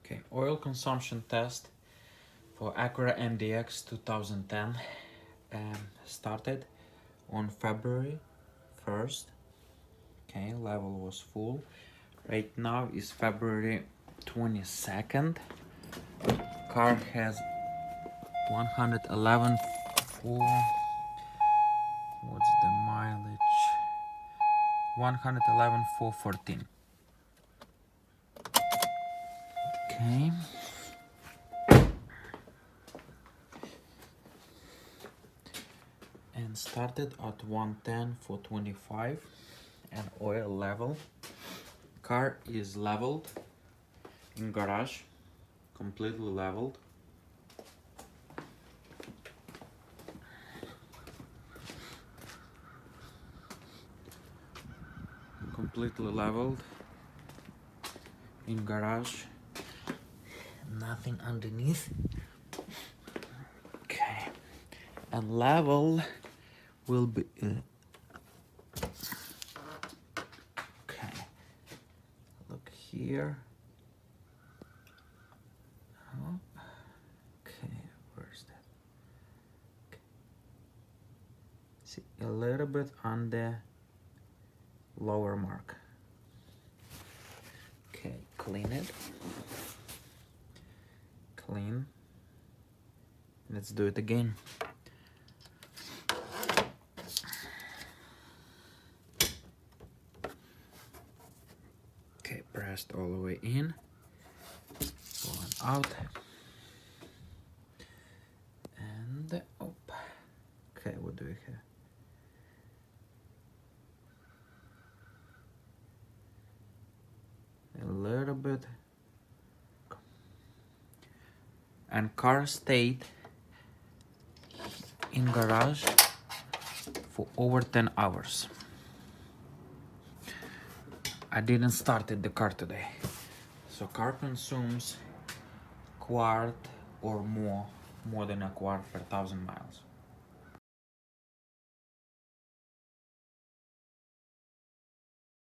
Okay, oil consumption test for Acura MDX 2010 started on February 1st. Okay, level was full. Right now is February 22nd. Car has 111 for, what's the mileage? 111,414. Okay. And started at 110 for 25 and oil level. Car is leveled in garage, completely leveled. Completely leveled in garage, nothing underneath. Okay, and level will be okay, look here. Oh, okay, where's that? Okay. See, a little bit on the lower mark. Okay, clean it. Clean. Let's do it again. Okay, pressed all the way in, going out, and up. Okay, what do we have? A little bit. And car stayed in garage for over 10 hours. I didn't start the car today. So car consumes quart or more than a quart per 1,000 miles.